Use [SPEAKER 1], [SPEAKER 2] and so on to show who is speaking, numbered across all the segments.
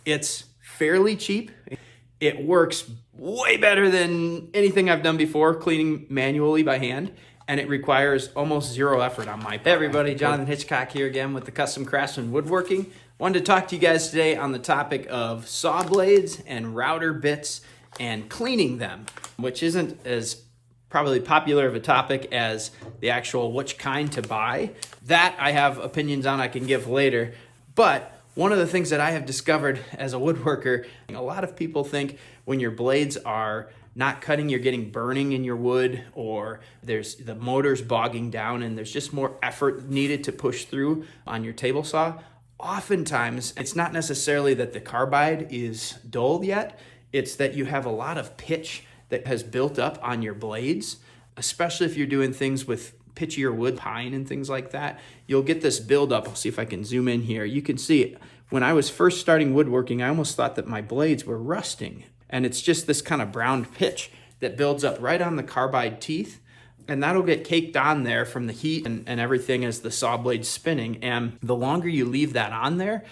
[SPEAKER 1] It's fairly cheap. It works way better than anything I've done before cleaning manually by hand, and it requires almost zero effort on my part. Hey everybody, Jonathan Hitchcock here again with the Custom Craftsman Woodworking. Wanted to talk to you guys today on the topic of saw blades and router bits and cleaning them, which isn't as probably popular of a topic as the actual which kind to buy. That I have opinions on I can give later, but one of the things that I have discovered as a woodworker, a lot of people think when your blades are not cutting, you're getting burning in your wood, or there's the motor's bogging down and there's just more effort needed to push through on your table saw. Oftentimes, it's not necessarily that the carbide is dull yet, it's that you have a lot of pitch that has built up on your blades, especially if you're doing things with pitchier wood, pine and things like that. You'll get this buildup. I'll see if I can zoom in here. You can see when I was first starting woodworking, I almost thought that my blades were rusting. And it's just this kind of brown pitch that builds up right on the carbide teeth. And that'll get caked on there from the heat and everything as the saw blade's spinning. And the longer you leave that on there,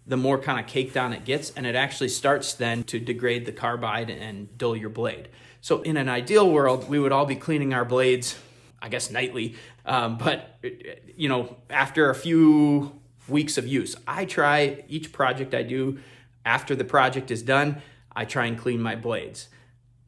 [SPEAKER 1] the more kind of caked on it gets. And it actually starts then to degrade the carbide and dull your blade. So in an ideal world, we would all be cleaning our blades, I guess nightly, but you know, after a few weeks of use. I try each project I do, after the project is done, I try and clean my blades.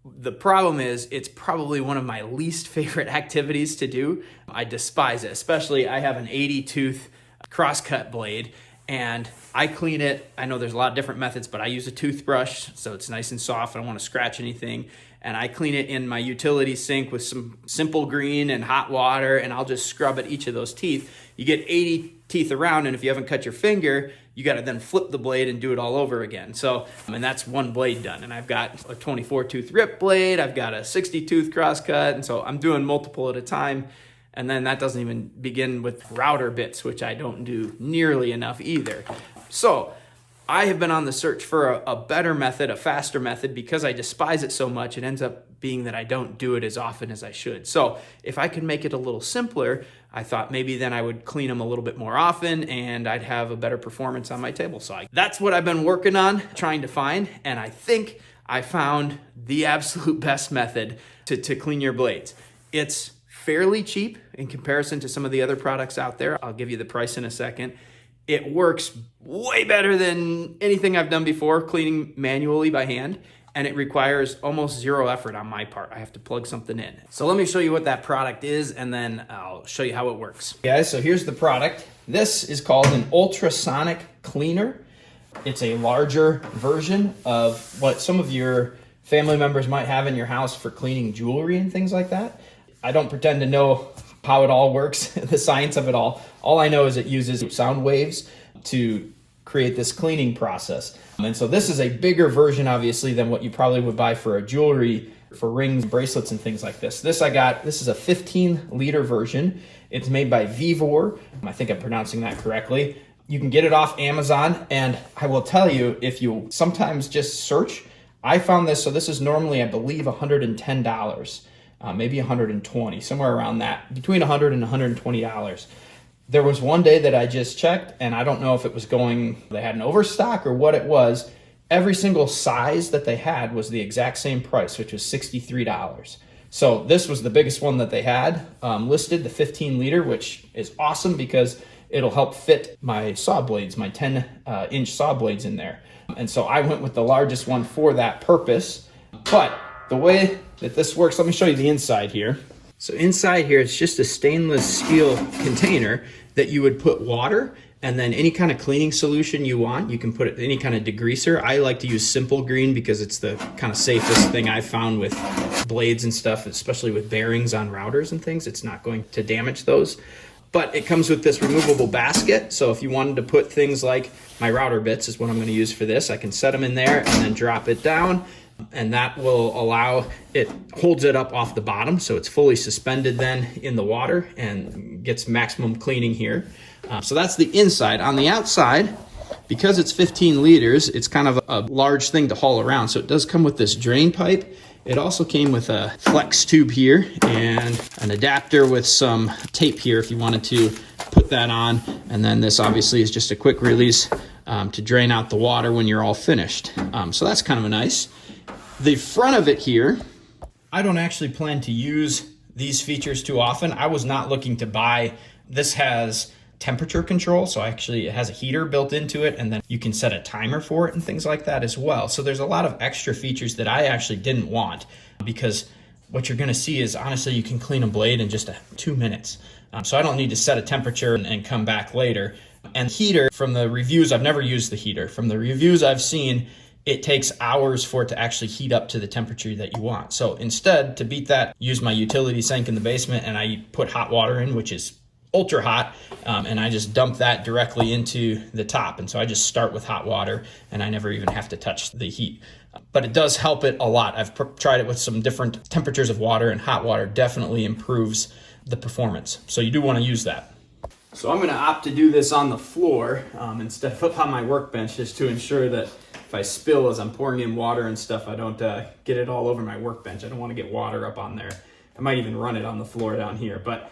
[SPEAKER 1] The problem is it's probably one of my least favorite activities to do. I despise it, especially I have an 80 tooth crosscut blade and I clean it. I know there's a lot of different methods, but I use a toothbrush so it's nice and soft. I don't want to scratch anything. And I clean it in my utility sink with some simple green and hot water, and I'll just scrub at each of those teeth. You get 80 teeth around, and if you haven't cut your finger, you got to then flip the blade and do it all over again. So, and that's one blade done. And I've got a 24 tooth rip blade, I've got a 60 tooth crosscut, and so I'm doing multiple at a time. And then that doesn't even begin with router bits, which I don't do nearly enough either. So I have been on the search for a better method, a faster method, because I despise it so much. It ends up being that I don't do it as often as I should. So if I could make it a little simpler, I thought maybe then I would clean them a little bit more often and I'd have a better performance on my table saw. That's what I've been working on, trying to find, and I think I found the absolute best method to clean your blades. It's fairly cheap in comparison to some of the other products out there. I'll give you the price in a second. It works way better than anything I've done before cleaning manually by hand, and it requires almost zero effort on my part. I have to plug something in. So let me show you what that product is, and then I'll show you how it works. Guys, so here's the product. This is called an ultrasonic cleaner. It's a larger version of what some of your family members might have in your house for cleaning jewelry and things like that. I don't pretend to know how it all works, the science of it all. All I know is it uses sound waves to create this cleaning process. And so this is a bigger version, obviously, than what you probably would buy for a jewelry, for rings, bracelets, and things like this. This is a 15-liter version. It's made by Vivor. I think I'm pronouncing that correctly. You can get it off Amazon, and I will tell you, if you sometimes just search, I found this, so this is normally, I believe, $110. Maybe 120, somewhere around that, between $100 and $120. There was one day that I just checked, and I don't know if it was they had an overstock or what it was. Every single size that they had was the exact same price, which was $63. So this was the biggest one that they had listed, the 15-liter, which is awesome because it'll help fit my saw blades, my 10-inch saw blades in there. And so I went with the largest one for that purpose. But the way that this works, let me show you the inside here. So inside here, it's just a stainless steel container that you would put water and then any kind of cleaning solution you want. You can put it any kind of degreaser. I like to use Simple Green because it's the kind of safest thing I've found with blades and stuff, especially with bearings on routers and things. It's not going to damage those. But it comes with this removable basket. So if you wanted to put things like my router bits is what I'm going to use for this, I can set them in there and then drop it down. And that will allow, it holds it up off the bottom, so it's fully suspended then in the water and gets maximum cleaning here. So that's the inside. On the outside, because it's 15 liters, it's kind of a large thing to haul around. So it does come with this drain pipe. It also came with a flex tube here and an adapter with some tape here if you wanted to put that on. And then this obviously is just a quick release to drain out the water when you're all finished. So that's kind of nice. The front of it here, I don't actually plan to use these features too often. I was not looking to buy, this has temperature control, so actually it has a heater built into it, and then you can set a timer for it and things like that as well. So there's a lot of extra features that I actually didn't want, because what you're gonna see is, honestly, you can clean a blade in just 2 minutes. So I don't need to set a temperature and come back later. And heater, from the reviews, I've never used the heater. From the reviews I've seen, it takes hours for it to actually heat up to the temperature that you want. So instead, to beat that, use my utility sink in the basement, and I put hot water in, which is ultra hot, and I just dump that directly into the top. And so I just start with hot water, and I never even have to touch the heat. But it does help it a lot. I've tried it with some different temperatures of water, and hot water definitely improves the performance. So you do want to use that. So I'm going to opt to do this on the floor instead of up on my workbench, just to ensure that if I spill as I'm pouring in water and stuff, I don't get it all over my workbench. I don't want to get water up on there. I might even run it on the floor down here. But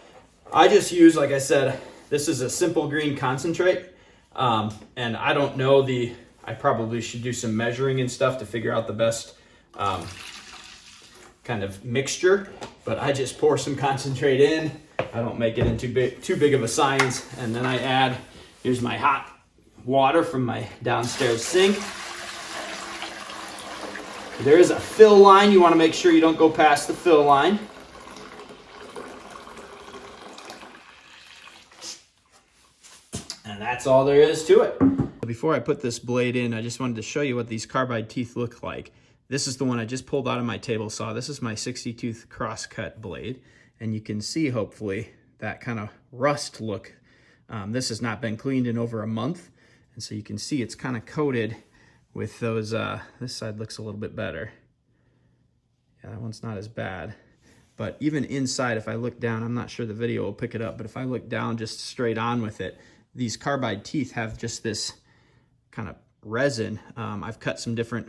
[SPEAKER 1] I just use, like I said, this is a simple green concentrate. And I don't know I probably should do some measuring and stuff to figure out the best kind of mixture. But I just pour some concentrate in. I don't make it into too big of a science. And then I add, here's my hot water from my downstairs sink. There is a fill line. You want to make sure you don't go past the fill line. And that's all there is to it. Before I put this blade in, I just wanted to show you what these carbide teeth look like. This is the one I just pulled out of my table saw. This is my 60 tooth crosscut blade. And you can see, hopefully, that kind of rust look. This has not been cleaned in over a month. And so you can see it's kind of coated with those, this side looks a little bit better. Yeah, that one's not as bad. But even inside, if I look down, I'm not sure the video will pick it up, but if I look down just straight on with it, these carbide teeth have just this kind of resin. I've cut some different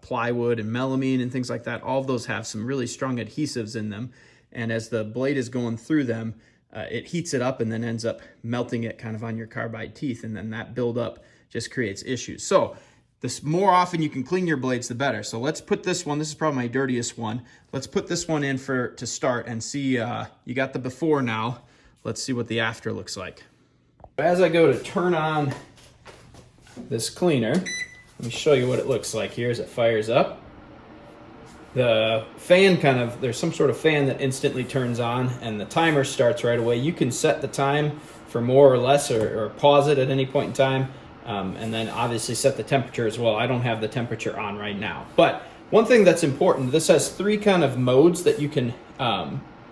[SPEAKER 1] plywood and melamine and things like that. All of those have some really strong adhesives in them. And as the blade is going through them, it heats it up and then ends up melting it kind of on your carbide teeth. And then that buildup just creates issues. So the more often you can clean your blades, the better. So let's put this one, this is probably my dirtiest one. Let's put this one in to start and see, you got the before now. Let's see what the after looks like. As I go to turn on this cleaner, let me show you what it looks like here as it fires up. The fan there's some sort of fan that instantly turns on, and the timer starts right away. You can set the time for more or less, or pause it at any point in time, and then obviously set the temperature as well. I don't have the temperature on right now. But one thing that's important, this has 3 kind of modes that you can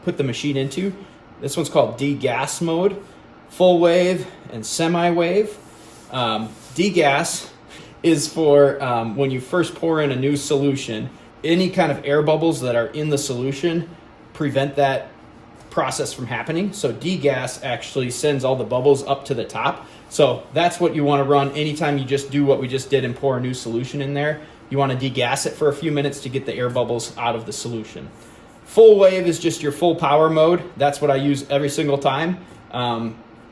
[SPEAKER 1] put the machine into. This one's called degas mode, full wave, and semi-wave. Degas is for when you first pour in a new solution. Any kind of air bubbles that are in the solution prevent that process from happening. So degas actually sends all the bubbles up to the top. So that's what you want to run anytime you just do what we just did and pour a new solution in there. You want to degas it for a few minutes to get the air bubbles out of the solution. Full wave is just your full power mode. That's what I use every single time.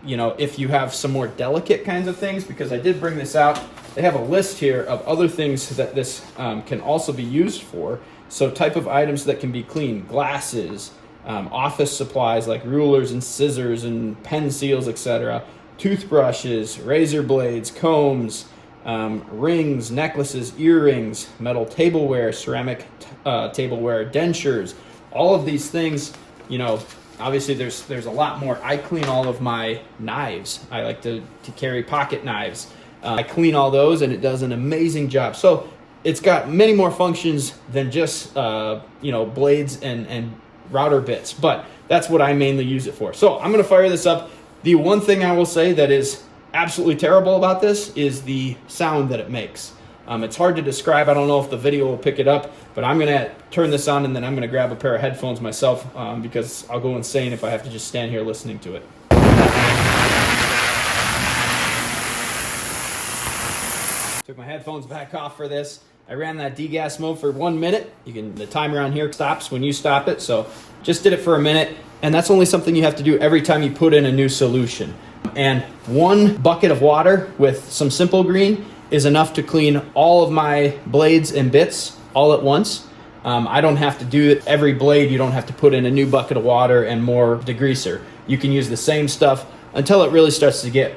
[SPEAKER 1] You know, if you have some more delicate kinds of things, because I did bring this out, they have a list here of other things that this can also be used for. So type of items that can be cleaned: glasses, office supplies like rulers and scissors and pen seals, etc., toothbrushes, razor blades, combs, rings, necklaces, earrings, metal tableware, ceramic tableware, dentures. All of these things, you know, obviously there's a lot more. I clean all of my knives. I like to carry pocket knives. I clean all those, and it does an amazing job. So it's got many more functions than just you know, blades and router bits, but that's what I mainly use it for. So I'm going to fire this up. The one thing I will say that is absolutely terrible about this is the sound that it makes. It's hard to describe. I don't know if the video will pick it up, but I'm going to turn this on, and then I'm going to grab a pair of headphones myself because I'll go insane if I have to just stand here listening to it. Took my headphones back off for this. I ran that degas mode for 1 minute. The timer on here stops when you stop it, so just did it for a minute, and that's only something you have to do every time you put in a new solution. And 1 bucket of water with some Simple Green is enough to clean all of my blades and bits all at once. I don't have to do it every blade. You don't have to put in a new bucket of water and more degreaser. You can use the same stuff until it really starts to get,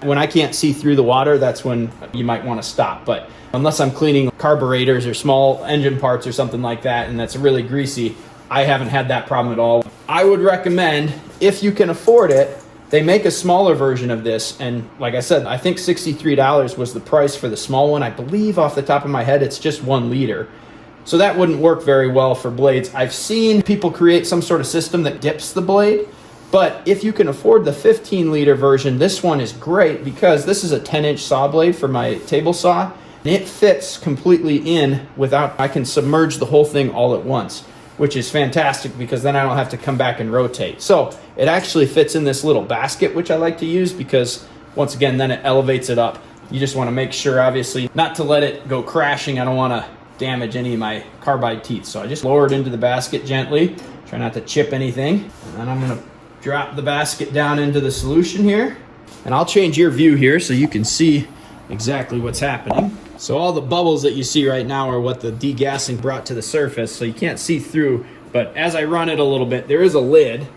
[SPEAKER 1] when I can't see through the water, that's when you might want to stop. But unless I'm cleaning carburetors or small engine parts or something like that, and that's really greasy, I haven't had that problem at all. I would recommend, if you can afford it, they make a smaller version of this, and like I said, I think $63 was the price for the small one. I believe off the top of my head it's just 1 liter. So that wouldn't work very well for blades. I've seen people create some sort of system that dips the blade, but if you can afford the 15-liter version, this one is great because this is a 10-inch saw blade for my table saw, and it fits completely in without, I can submerge the whole thing all at once, which is fantastic because then I don't have to come back and rotate. So it actually fits in this little basket, which I like to use because once again, then it elevates it up. You just want to make sure, obviously, not to let it go crashing. I don't want to damage any of my carbide teeth. So I just lower it into the basket gently, try not to chip anything. And then I'm going to drop the basket down into the solution here. And I'll change your view here so you can see exactly what's happening. So all the bubbles that you see right now are what the degassing brought to the surface, so you can't see through. But as I run it a little bit, there is a lid,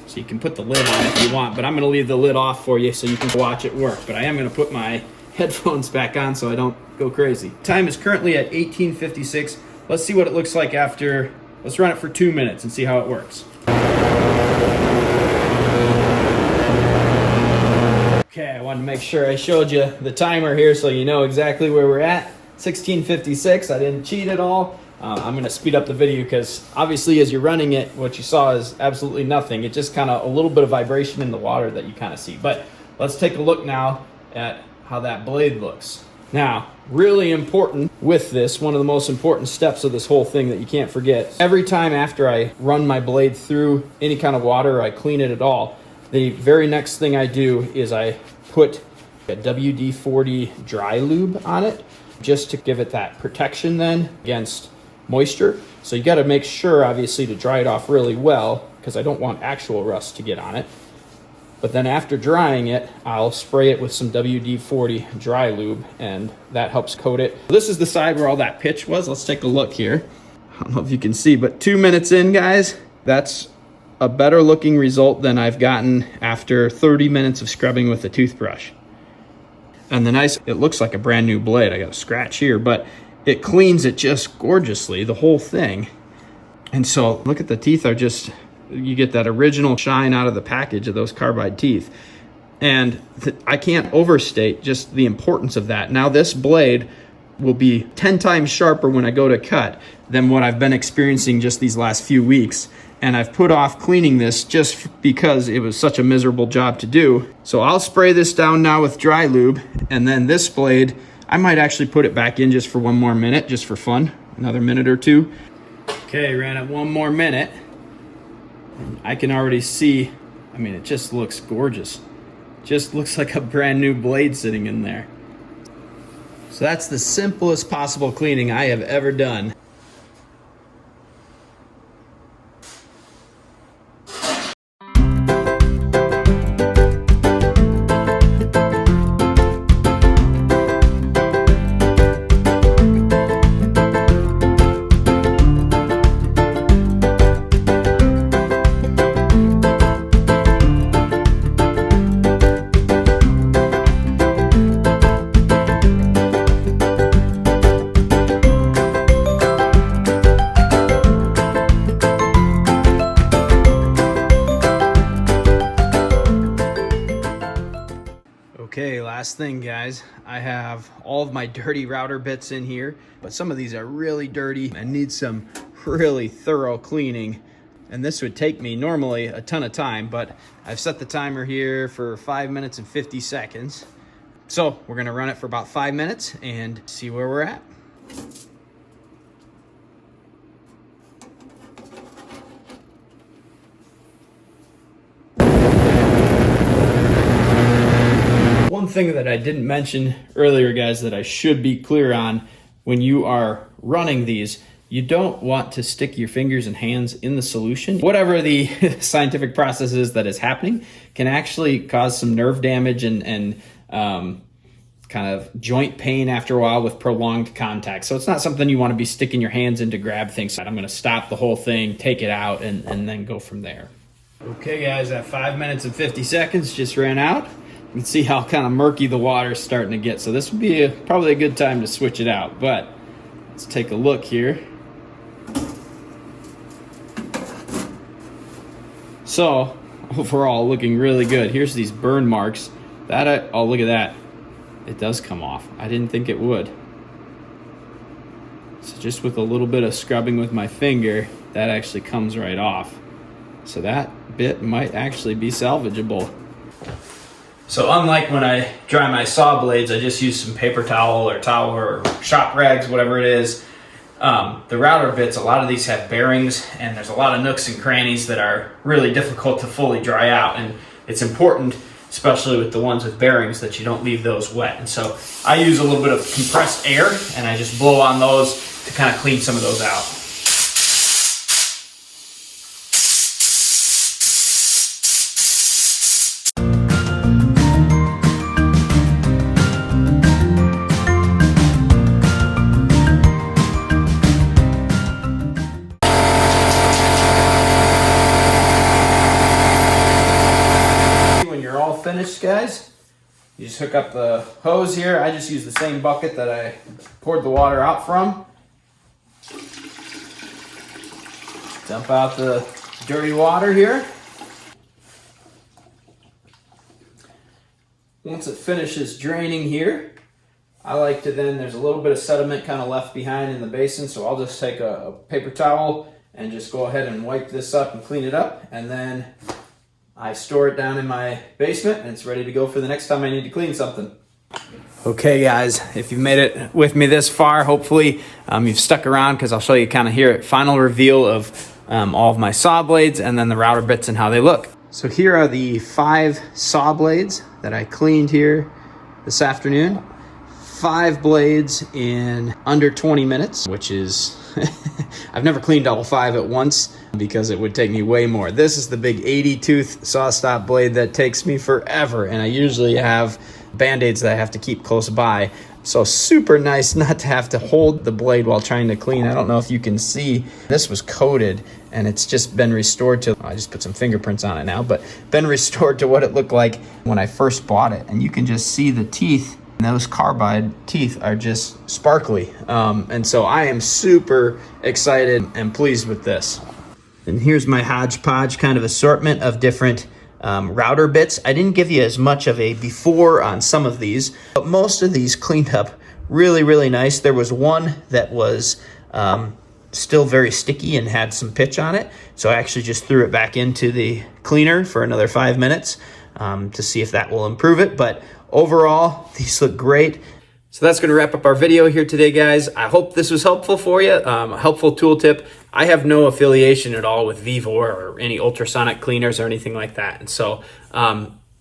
[SPEAKER 1] so you can put the lid on if you want, but I'm gonna leave the lid off for you so you can watch it work. But I am gonna put my headphones back on so I don't go crazy. Time is currently at 18:56. Let's see what it looks like after, let's run it for 2 minutes and see how it works. Okay, I wanted to make sure I showed you the timer here so you know exactly where we're at. 16:56, I didn't cheat at all. I'm gonna speed up the video because obviously as you're running it, what you saw is absolutely nothing. It's just kind of a little bit of vibration in the water that you kind of see. But let's take a look now at how that blade looks. Now, really important with this, one of the most important steps of this whole thing that you can't forget. Every time after I run my blade through any kind of water or I clean it at all, the very next thing I do is I put a WD-40 dry lube on it just to give it that protection then against moisture. So you got to make sure obviously to dry it off really well because I don't want actual rust to get on it. But then after drying it, I'll spray it with some WD-40 dry lube and that helps coat it. This is the side where all that pitch was. Let's take a look here. I don't know if you can see, but 2 minutes in, guys, that's a better looking result than I've gotten after 30 minutes of scrubbing with a toothbrush. And it looks like a brand new blade. I got a scratch here, but it cleans it just gorgeously, the whole thing. And so look at the teeth are just, you get that original shine out of the package of those carbide teeth. And I can't overstate just the importance of that. Now this blade will be 10 times sharper when I go to cut than what I've been experiencing just these last few weeks. And I've put off cleaning this just because it was such a miserable job to do. So I'll spray this down now with dry lube, and then this blade, I might actually put it back in just for 1 more minute, just for fun, another minute or two. Okay, ran it 1 more minute. I can already see, I mean, it just looks gorgeous. Just looks like a brand new blade sitting in there. So that's the simplest possible cleaning I have ever done. Okay, last thing, guys. I have all of my dirty router bits in here, but some of these are really dirty and need some really thorough cleaning. And this would take me normally a ton of time, but I've set the timer here for 5 minutes and 50 seconds. So we're gonna run it for about 5 minutes and see where we're at. One thing that I didn't mention earlier, guys, that I should be clear on when you are running these, you don't want to stick your fingers and hands in the solution. Whatever the scientific process is that is happening can actually cause some nerve damage and kind of joint pain after a while with prolonged contact. So it's not something you want to be sticking your hands in to grab things. I'm going to stop the whole thing, take it out, and then go from there. Okay guys, that 5 minutes and 50 seconds just ran out. You can see how kind of murky the water is starting to get. So this would be probably a good time to switch it out. But let's take a look here. So overall, looking really good. Here's these burn marks. Oh, look at that. It does come off. I didn't think it would. So just with a little bit of scrubbing with my finger, that actually comes right off. So that bit might actually be salvageable. So unlike when I dry my saw blades, I just use some paper towel or shop rags, whatever it is. The router bits, a lot of these have bearings, and there's a lot of nooks and crannies that are really difficult to fully dry out. And it's important, especially with the ones with bearings, that you don't leave those wet. And so I use a little bit of compressed air, and I just blow on those to kind of clean some of those out. Finished, guys, you just hook up the hose here. I just use the same bucket that I poured the water out from. Dump out the dirty water here. Once it finishes draining here, I like to then, there's a little bit of sediment kind of left behind in the basin, so I'll just take a paper towel and just go ahead and wipe this up and clean it up, and then I store it down in my basement, and it's ready to go for the next time I need to clean something. Okay guys, if you've made it with me this far, hopefully you've stuck around, because I'll show you kind of here a final reveal of all of my saw blades and then the router bits and how they look. So here are the 5 saw blades that I cleaned here this afternoon. 5 blades in under 20 minutes, which is I've never cleaned all 5 at once because it would take me way more. This is the big 80 tooth saw stop blade that takes me forever, and I usually have band-aids that I have to keep close by. So super nice not to have to hold the blade while trying to clean. I don't know if you can see, this was coated and it's just been restored to, I just put some fingerprints on it now, but been restored to what it looked like when I first bought it. And you can just see the teeth. And those carbide teeth are just sparkly. And so I am super excited and pleased with this. And here's my hodgepodge kind of assortment of different router bits. I didn't give you as much of a before on some of these, but most of these cleaned up really, really nice. There was one that was still very sticky and had some pitch on it. So I actually just threw it back into the cleaner for another 5 minutes to see if that will improve it. But overall, these look great. So that's going to wrap up our video here today, guys. I hope this was helpful for you, a helpful tool tip. I have no affiliation at all with Vivor or any ultrasonic cleaners or anything like that. And so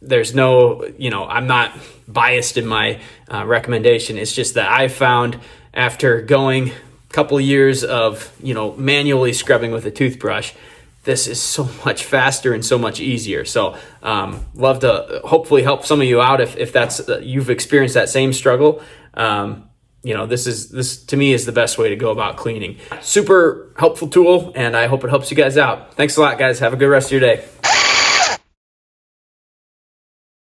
[SPEAKER 1] there's no, I'm not biased in my recommendation. It's just that I found after going a couple years of, manually scrubbing with a toothbrush, this is so much faster and so much easier. So love to hopefully help some of you out if that's you've experienced that same struggle. This to me is the best way to go about cleaning. Super helpful tool, and I hope it helps you guys out. Thanks a lot, guys. Have a good rest of your day.